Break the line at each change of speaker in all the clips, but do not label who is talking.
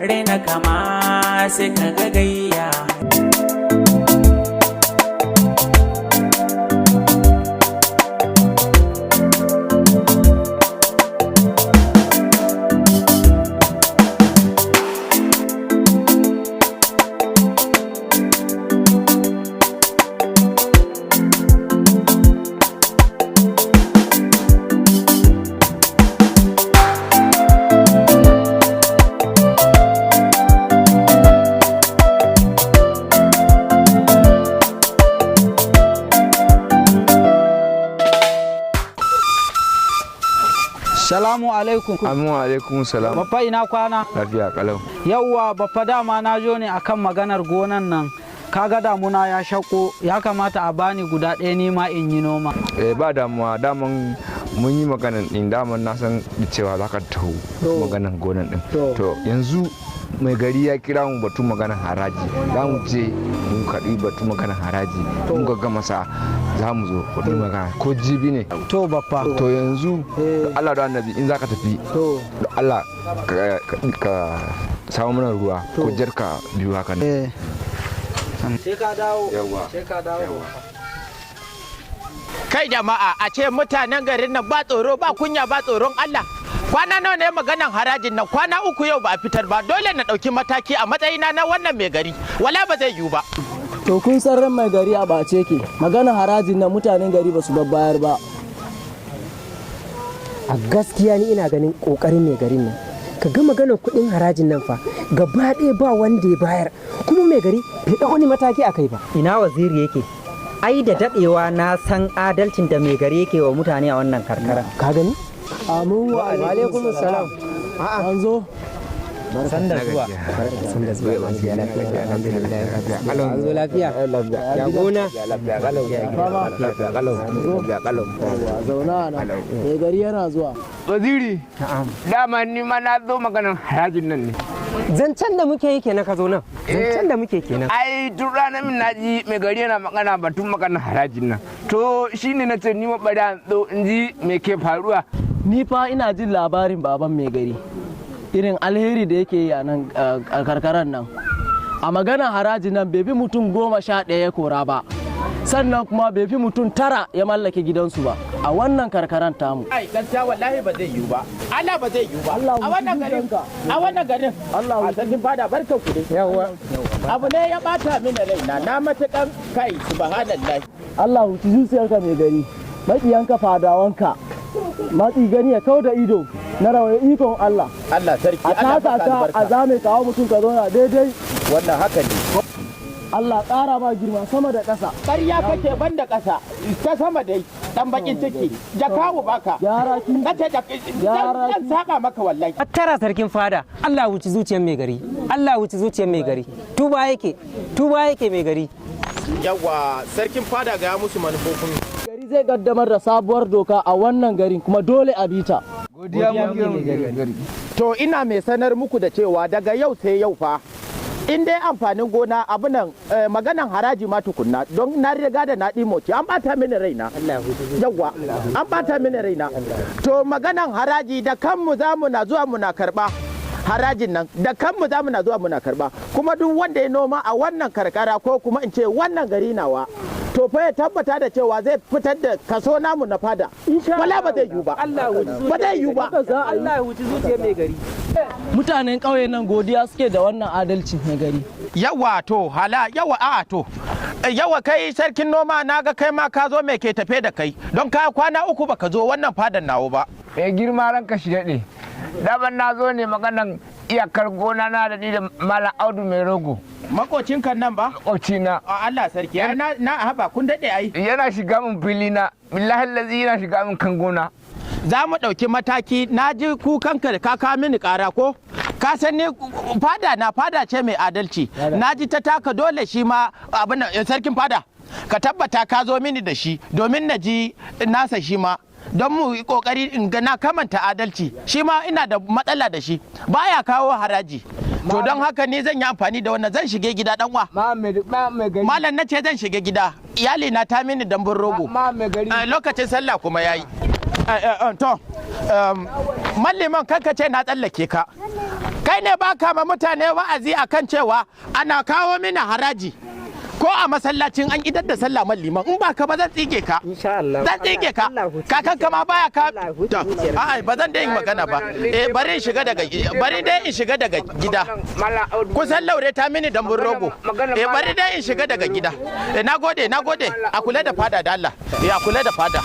raina kama sai ka ga gayya.
Salamu alaikum.
Amin wa alaikum salam.
Baffa ina kwana?
Lafiya kalau.
Yawwa baffa dama na jo ne akan maganar gonan nan. Kaga damuna ya shako ya kamata a bani guda ɗaya ni ma in yi noma.
Ba damuwa daman mun yi maganan din daman na san cewa za ka taho maganan gonan din. To yanzu mai gari ya kira mu batun maganan haraji. Za mu je mu karɓi batun maganan haraji. Mun ga gama sa za mu zo batun magana ko jibi ne.
To baffa.
To yanzu Allah da annabi in za ka tafi. Da Allah ka samu mana ruwa ko jarka biyu haka ne.
Sai ka dawo. Sai ka dawo.
Kai jama'a a ce mutanen garin nan ba tsoro ba kunya ba tsoron Allah. Kwana nawa ne maganan harajin nan kwana uku yau ba a fitar ba dole na ɗauki mataki a matsayina na wannan mai gari wala ba zai yiwu ba.
To kun san ran mai gari a bace ke maganan harajin nan mutanen gari ba su babbayar ba.
A gaskiya ni ina ganin kokarin mai garin nan ka ga maganar kuɗin harajin nan fa gaba ɗaya ba wanda ya bayar kuma mai gari bai ɗau wani mataki a kai ba. Ina waziri yake ai da daɗewa na san adalcin da mai gari yake wa mutane a wannan karkara ka gani.
Amin wa alaikum salam. An zo
san da zuwa san da zuwa alhamdulillah an zo lafiya ya gona
zauna na mai gari yana zuwa.
Waziri dama ni ma na zo maganan harajin nan ne.
zancen da muke yi kenan ka zo nan zancen da muke kenan.
Ai duk ranar min naji mai gari yana magana batun maganan harajin nan to shine na ce ni ma bari an zo in ji me ke faruwa.
Ni fa ina jin labarin baban mai gari irin alheri da yake yi a nan a karkaran nan a maganar haraji nan bai fi mutum 11 ya kora ba sannan kuma bai fi mutum 9 ya mallake gidansu ba a wannan karkaran tamu.
Ai gaskiya wallahi ba zai yiwu ba Allah ba zai yiwu ba a wannan garin Allah a sarkin fada barkan ku dai yawa abu ne ya bata mini raina na matukan kai subhanallahi.
Allah huci zuciyarka mai gari maƙiyanka fadawanka matsi gani ya kau da ido na rawar ikon Allah.
Allah sarki
a taka ta a zame kawo mutum ka zauna daidai
wannan haka ne.
Allah ƙara ma girma sama da ƙasa.
Ƙarya kake ban da ƙasa ta sama dai dan bakin ciki jakawu baka
Yara ki
zan saka maka wallahi.
Tara sarkin fada Allah wuci zuciyar mai gari Allah wuci zuciyar mai gari tuba yake mai gari.
Yawa sarkin fada ga musu manufofin
gari zai kaddamar da sabuwar doka a wannan garin kuma dole a bita.
Godiya muke gari.
To ina mai sanar muku da cewa daga yau sai yau fa in dai amfanin gona abu nan maganan haraji ma tukunna don na riga da na ɗimoci an bata mini raina. Yawa an bata mini raina. To maganan haraji da kanmu za mu na zuwa muna karɓa. Harajin nan da kanmu za mu na zuwa muna karba kuma duk wanda ya noma a wannan karkara ko kuma in ce wannan gari nawa to fa ya tabbata da cewa zai fitar da kaso namu na fada wala ba zai yiwu ba ba zai yiwu ba.
Allah ya wuci zuciyar mai gari.
Mutanen ƙauye nan godiya suke da wannan adalci mai gari.
Yawa to hala yawa a to yawa kai sarkin noma na ga kai ma ka zo mai ke tafe da kai don ka kwana uku baka zo wannan fadan nawo ba.
Girma ranka shi daɗe. Daban na zo ne maganan iyakar gona na da ni da Malam Audu mai rogo.
Makocin kan nan ba?
Makocina.
Allah sarki na haba kun daɗe ai.
Yana shiga min fili na billahi lazi yana shiga min kan gona.
Za mu ɗauki mataki na ji kukanka da ka mini ƙara ko? Ka san ni fada ce mai adalci. Na ji ta taka dole shi ma abin sarkin fada. Ka tabbata ka zo mini da shi domin na ji nasa shi ma. Don mu yi kokari in ga na kamanta adalci shi ma ina da matsala da shi baya kawo haraji to don haka ni zan yi amfani da wannan zan shige gida dan wa malam na ce zan shige gida iyali na ta mini dambun rogo lokacin sallah kuma yayi to malliman kanka ce na tsallake ka. Kai ne baka ma mutane wa'azi akan cewa ana kawo mini haraji ko a masallacin an idar da sallah malliman in baka ba zan tsige ka.
Insha Allah.
Zan tsige ka. Kakan ka ma baya ka. A'a ba zan da yin magana ba. Bari in shiga daga gida. Kusan laure ta mini dambun rogo. Bari dai in shiga daga gida. Nagode a kula da fada da Allah. A kula da fada.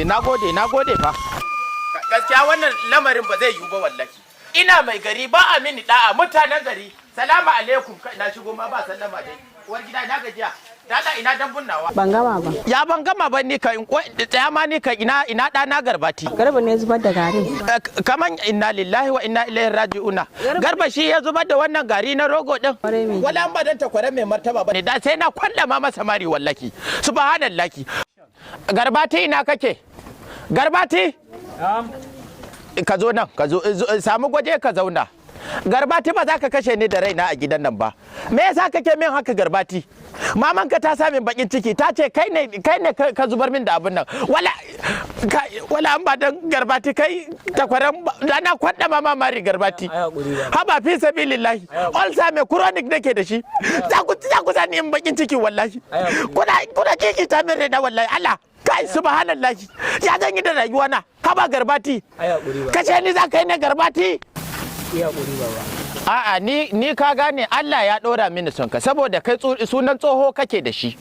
Nagode fa. Gaskiya wannan lamarin ba zai yiwu ba wallahi. Ina mai gari ba a mini da'a mutanen gari. Salamu alaikum na shigo ma ba sallama dai. Uwar gida na gajiya. Dada ina dambun nawa.
Ban gama ba.
Ya ban gama ba ni ka tsaya ma ni ka ina ɗana Garbati.
Garba ne zubar da garin.
Kaman inna lillahi wa inna ilaihi raji'una. Garba shi ya zubar da wannan gari na rogo din. Wala an badan takware mai martaba bane da sai na kwalla ma masa mari wallahi. Subhanallahi. Garbati ina kake? Garbati? Ka zo nan, ka zo samu gwaje ka zauna. Garbati ba za ka kashe ni da raina a gidan nan ba. Me yasa kake min haka Garbati? Mamanka ta sa min bakin ciki ta ce kai ne ka zubar min da abin nan. Wala an ba dan Garbati kai takwaran da na kwanda mama mari Garbati. Haba fi sabilillahi. Ulcer me chronic nake da shi. Za ku sani in bakin ciki wallahi. Kuna kiki ta min raina wallahi Allah. Kai subhanallahi. Ya zan yi da rayuwa na. Haba Garbati. Kashe ni za ka yi ne Garbati. A'a ni ka gane Allah ya ɗora mini sonka saboda kai sunan tsoho kake da shi.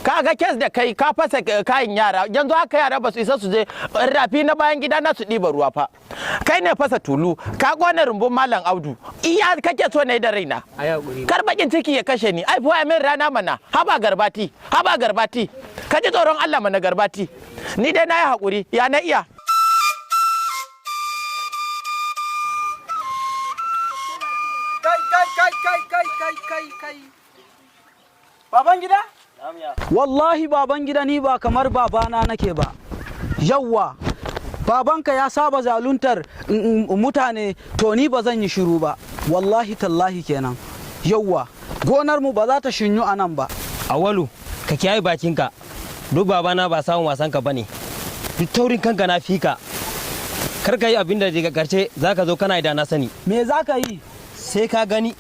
Ka ga kes da kai ka fasa kayan yara yanzu haka yara ba su isa su je rafi na bayan gida na su ɗiba ruwa fa. Kai ne fasa tulu ka gona rumbun Malam Audu iya kake so ne da raina. Kar bakin ciki ya kashe ni ai fa min rana mana haba Garbati ka ji tsoron Allah mana Garbati ni dai na yi haƙuri ya na iya.
Kai. Baban gida? Wallahi baban gida ni ba kamar babana nake ba. Yawwa, babanka ya saba zaluntar mutane to ni ba zan yi shiru ba. Wallahi tallahi kenan. Yawwa, gonar mu ba za ta shinyu a nan ba.
Awalu, ka kiyaye bakinka. Duk babana ba samun wasan ka bane. Duk taurin kanka na fika. Kar ka yi abin da daga karshe zaka zo kana da na sani.
Me za ka yi?
Sai ka gani.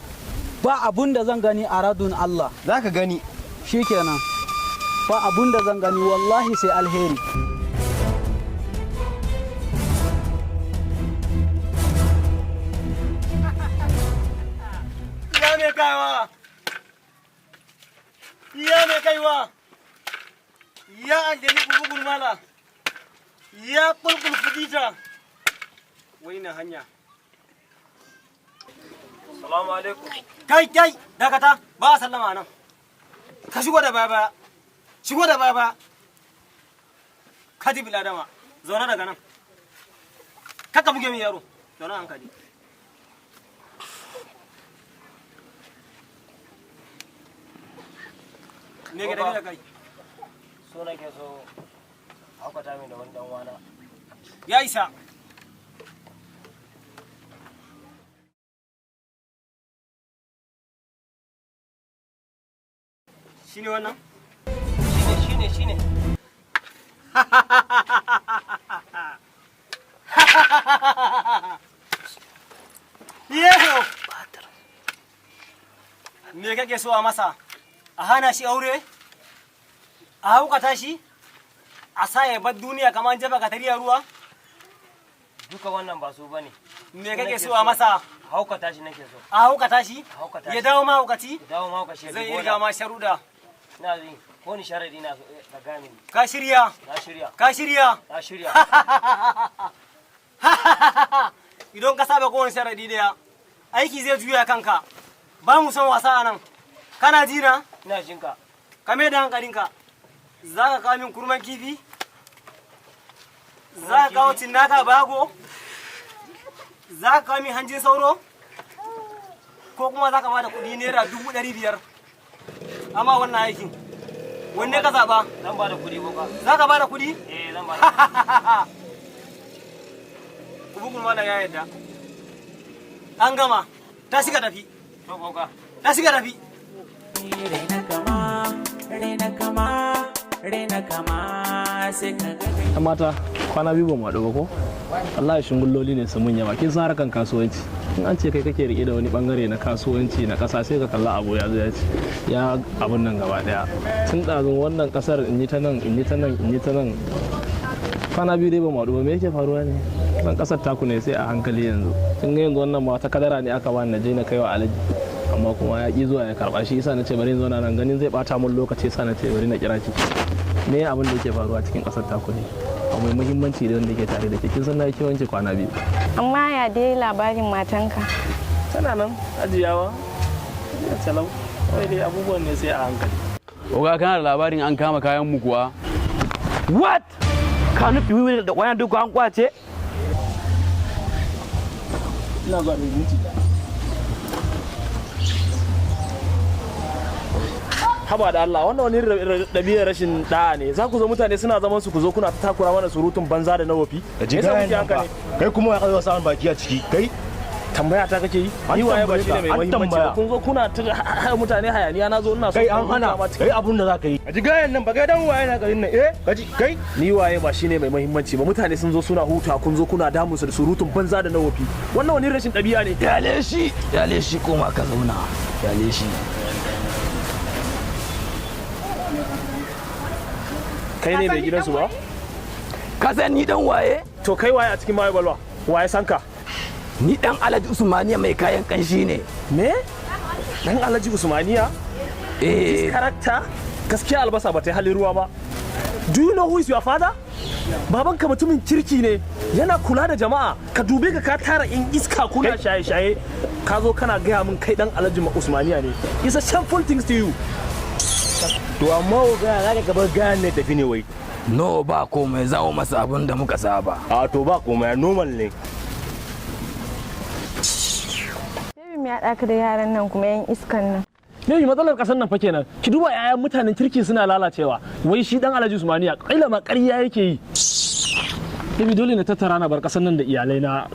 Ba abun da zan gani a radun Allah.
Za ka gani.
Shikenan. Ba abun da zan gani wallahi sai alheri.
Ya me kaiwa. Ya aljani bugun mala. Ya kulkul fudita. Wai na hanya. Salamu alaikum. Kai, dakata, ba a sallama nan. Ka shigo da baya. Ka ji biladama, zaune daga nan. Kaka buge min yaro, zaune hankali. Me ke da kai?
So nake so haukata min da wani dan wana.
Ya isa. Shine wannan? Shine. Yeho! Me kake so a masa? A hana shi aure? A haukata shi? A sa ya bar duniya kamar jaba ka tariya ruwa?
Duka wannan ba su bane.
Me kake so a masa?
Haukata shi nake so.
A haukata shi? Ya dawo mahaukaci?
Dawo mahaukaci.
Zai irga ma sharuda.
Na zai ko ni sharadi na ka gane ni.
Ka shirya?
Na shirya.
Idan ka saba kowane sharadi daya, aiki zai juya kanka. Ba mu son wasa a nan. Kana ji na?
Ina jinka.
Ka mai da hankalinka. Za ka kawo min kurman kifi? Za ka kawo cinnaka bago? Za ka kawo min hanjin sauro? Ko kuma za ka bada kuɗi naira 500,000? Amma wannan aikin. Wanne ka zaɓa?
Zan bada kuɗi boka.
Za ka bada kuɗi?
Zan bada.
Bugun mana ya yadda. An gama. Ta shiga tafi.
To boka.
Ta shiga tafi.
Rena kama sai ka ga
mata kwana biyu ba mu haɗu ba ko?
wallahi shungulloli ne sun mun yawa kin san harkan kasuwanci in an ce kai kake rike da wani bangare na kasuwanci na kasa sai ka kalla abu ya zo ya ce ya abun nan gaba daya tun ɗazun wannan kasar in yi ta nan in yi ta nan in yi ta nan kwana biyu dai ba mu ba me yake faruwa ne nan kasar taku ne sai a hankali yanzu kin ga yanzu wannan ma ta kadara ne aka bani na je na kaiwa alaji amma kuma ya ki zuwa ya karba shi yasa na ce bari in zauna nan ganin zai bata mun lokaci yasa na ce bari na kira ki me abin da yake faruwa cikin kasar taku ne abu mai muhimmanci da wanda yake tare da ke kin san na yi wanke kwana biyu
amma ya dai labarin matanka
tana nan ajiyawa ya talau kawai dai abubuwan ne sai a hankali
oga kana da labarin an kama kayan mu kuwa what ka nufi wiwi da kwayan duk an kwace
ina ga minti haba da Allah wannan wani ɗabi'ar rashin da'a ne za ku zo mutane suna zaman su ku zo kuna ta takura mana surutun banza da na wofi yasa muke haka ne
kai kuma ya kawo samun baki a ciki kai
tambaya ta kake yi ni waye ba shine mai muhimmanci ba kun zo kuna ta mutane hayaniya na zo ina so
kai an hana kai abun da zaka yi a jigayen nan ba kai dan waye na garin nan kaji kai
ni waye ba shine mai muhimmanci ba mutane sun zo suna huta kun zo kuna damu su da surutun banza da na wofi wannan wani rashin ɗabi'a ne
yale shi koma ka zauna yale shi
kai ne mai gidansu ba
ka san ni dan waye
to kai waye a cikin maye balwa waye sanka
ni dan Alhaji Usmaniya mai kayan kanshi ne
me dan Alhaji Usmaniya karakta gaskiya albasa ba ta yi halin ruwa ba do you know who is your father babanka mutumin kirki ne yana kula da jama'a ka dube ka tara in iska kuna shaye-shaye ka zo kana gaya min kai dan Alhaji Usmaniya ne it's a shameful things to you
to amma ga za ka gabar gayan ne tafi ne wai
no ba komai zawo masa abin da muka saba
a to ba komai normal ne
me ya ɗaka da yaran nan kuma yan iskan nan
ne matsalar kasar nan fa kenan ki duba yayan mutanen kirki suna lalacewa wai shi dan Alhaji Usmaniya kaila ma ƙarya yake yi Baby dole na tattara na bar kasar nan da iyalai na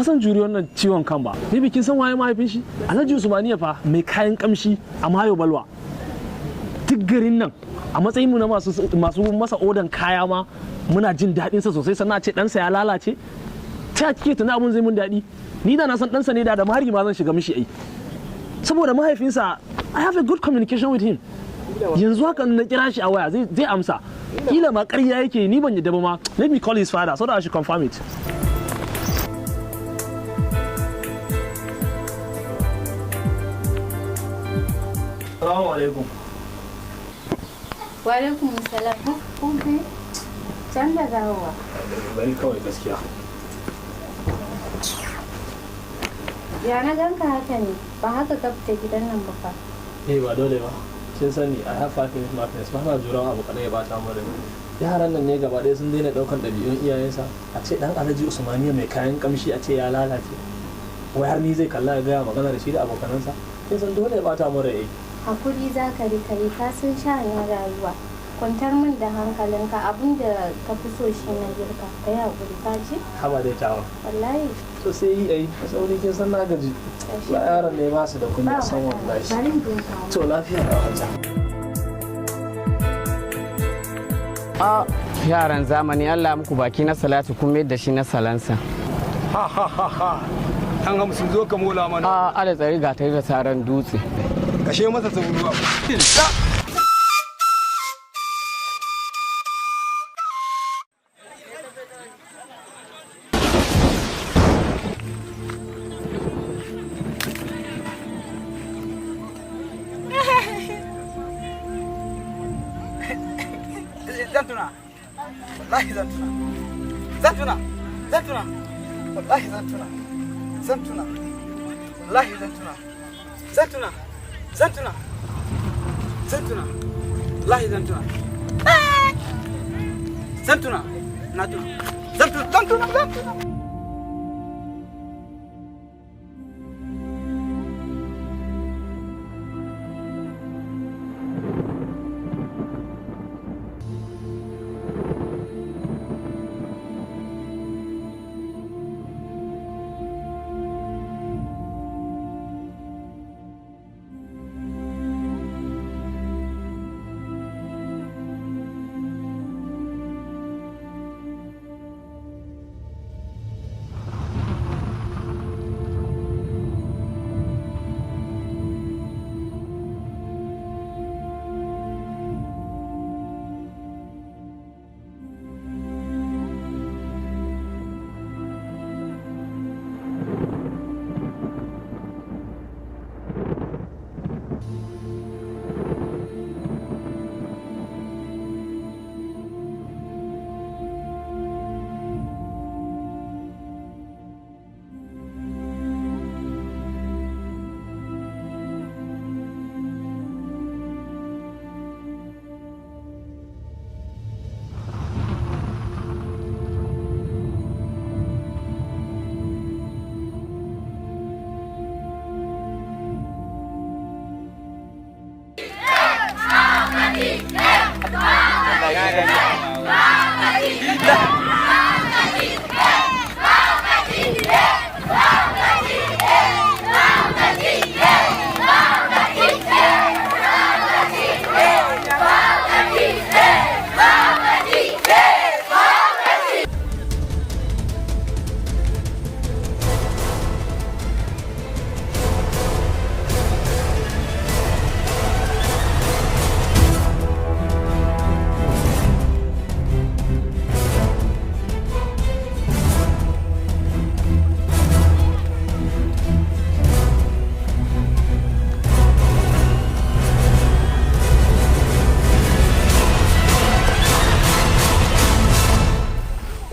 san juri wannan ciwon kan ba Baby kin san waye mahaifin shi Alhaji Usmaniya fa mai kayan kamshi a Mayo Balwa duk garin nan a matsayin mu na masu masa odan kaya ma muna jin daɗin sa sosai sannan a ce ɗansa ya lalace ta kike tuna abun zai mun daɗi ni da na san ɗansa ne da mari ma zan shiga mishi ai saboda mahaifinsa I have a good communication with him yanzu haka na kira shi a waya zai amsa kila ma ƙarya yake ni ban yadda ba ma let me call his father so that I should confirm it Assalamu alaikum
wa alaikum salam kun can da dawowa
bari kawai gaskiya
ya na ganka haka ne ba haka ka fita gidan nan ba fa
ba dole ba kin sani I have 5 minutes madness ba na juran abu kada ya bata mu da yaran nan ne gaba ɗaya sun daina ɗaukan ɗabi'un iyayensa a ce dan Alhaji Usmaniya mai kayan kamshi a ce ya lalace wai har ni zai kalla ya gaya magana da shi da abokanansa kin san dole ya bata mu da
hakuri za ka rika yi ka san sha'anin rayuwa kwantar min da hankalinka abinda ka fi so shi na girka ka yi hakuri ka ji
haba dai tawa
wallahi
to sai yi ai sauri kin san na gaji ba yaran ne ba su da kunya san wallahi
bari in duka
to lafiya da wata
yaran zamani Allah muku baki na salatu kun mai da shi na salansa
ha ha ha ha an ga musu zo ka mola mana
ala tsari ga tare da saran dutse
kashe masa sabuwa
zantuna wallahi zantuna wallahi zantuna wallahi zantuna wallahi zantuna zantuna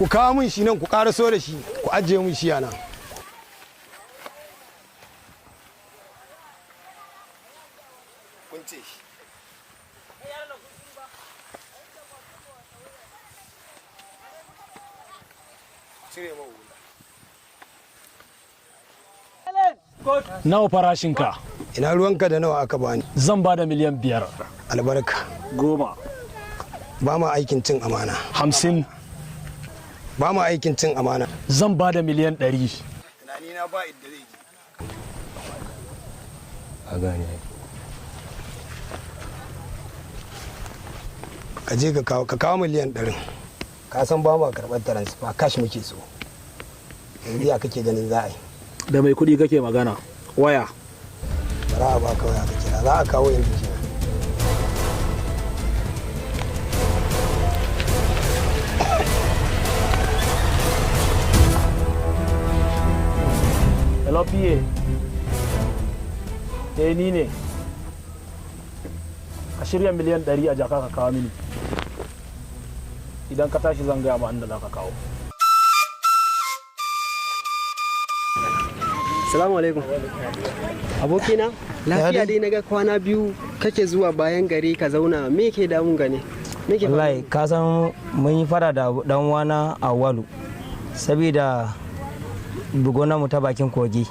ku kawo min shi nan ku ƙaraso da shi ku ajiye min shi yana
Nawa farashinka?
Ina ruwanka da nawa aka bani?
Zan ba da miliyan 5.
Albarka.
10.
Ba ma aikin cin amana.
50.
Ba ma aikin cin amana.
Zan ba da miliyan 100.
Tunani na ba idda zai ji.
A gane.
Ka je ka kawo miliyan 100. Ka san ba ma karɓar transfer cash muke so. Yanzu ya kake ganin za a yi.
Da mai kuɗi kake magana? Waya.
Bara a baka waya ka kira za a kawo yanzu kenan.
Hello PA. Ni ne. Ka shirya miliyan 100 a jaka ka kawo mini. Idan ka tashi zan gaya ma inda za ka kawo.
Salamu alaikum. Abokina, lafiya dai naga kwana biyu kake zuwa bayan gari ka zauna, me ke damun gane?
Wallahi ka san mun yi fara da dan wana Awalu saboda bugona mu ta bakin kogi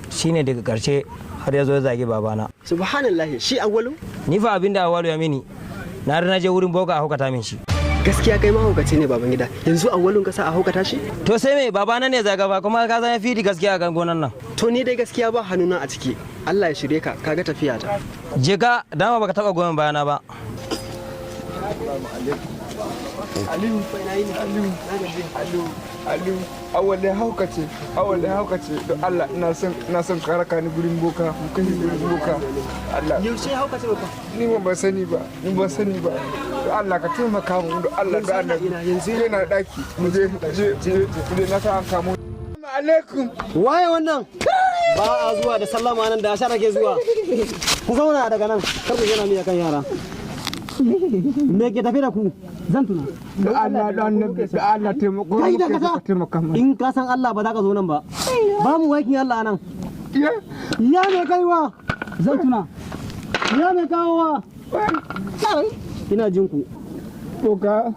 shine daga karshe har ya zo ya zage babana.
Subhanallah, shi Awalu?
Ni fa abinda Awalu ya mini na je wurin boka a hukata min shi.
Gaskiya kai mahaukaci ne baban gida, yanzu Awalun ka sa a haukata shi?
To sai me babana ne zaga ba kuma ka san ya fidi gaskiya a kan gonan nan.
To ni dai gaskiya ba hannuna a ciki, Allah ya shirye ka, kaga tafiya ta.
Je ka dama baka taba goyon bayana ba.
Aliyu, awalin haukace don Allah ina son karaka ni gurin boka, mu kai gurin boka. Allah.
Yaushe haukace ba?
Ni ba sani ba, don Allah ka taimaka mu don Allah da annabi. Yana daki, mu je na sa an kamo. Alaikum.
Waye wannan? Ba a zuwa da sallama nan da ashara ke zuwa. Ku zauna daga nan, kar ku yana miya kan yara. Me ke tafi da ku? Zan tuna.
Da Allah taimako.
Kai da kasa. In ka san Allah ba za ka zo nan ba. Ba mu wakin Allah nan. Ya me kaiwa? Zan tuna. Ya me kawowa? Ina jin ku.
Boka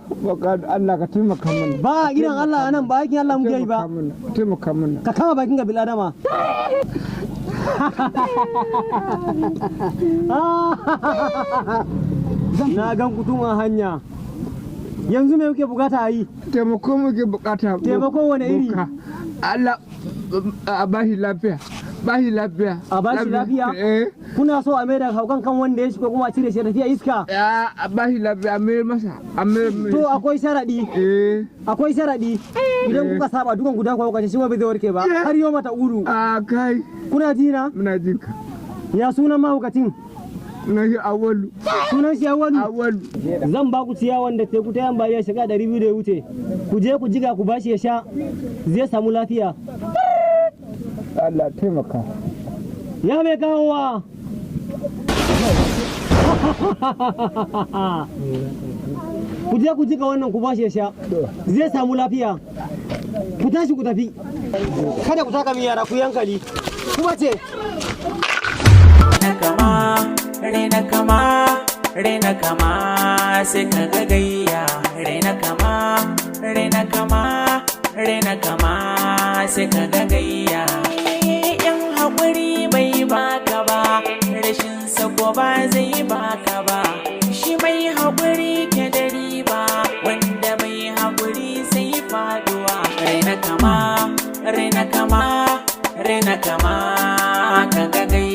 Allah ka taimaka mana.
Ba gidan Allah nan ba aikin Allah muke yi ba.
Taimaka mana.
Ka kama bakin ga biladama. Na gan kutun a hanya. Yanzu me kuke bukata a yi?
Taimako muke bukata.
Taimako wane iri?
Allah a bashi lafiya. Bashi lafiya.
A bashi lafiya? Kuna so a maida haukan kan wanda ya shiga kuma a cire shi tafiya iska?
A bashi lafiya a mayar masa.
To akwai sharadi. Akwai sharadi. Idan kuka saba dukan guda kwa kace shi ba zai warke ba. Har yau mata uru.
A kai.
Kuna jina?
Muna jinka.
Ya sunan mahaukacin?
Sunan shi Awalu.
Sunan shi Awalu?
Awalu.
Zan ba ku ciyawan da teku ta yamba ya shiga 200 da ya wuce. Ku je ku jiga ku bashi ya sha. Zai samu lafiya.
Allah taimaka.
Ya mai kawowa. Ku je ku jiga wannan ku bashi ya sha. Zai samu lafiya. Ku tashi ku tafi. Kada ku taka min yara ku yankali. Ku bace.
Rena kama sai ka ga gayya. Rena kama sai ka ga gayya. Yan haƙuri bai baka ba, rashin sako ba zai baka ba. Shi mai haƙuri ke da riba, rena kama ka ga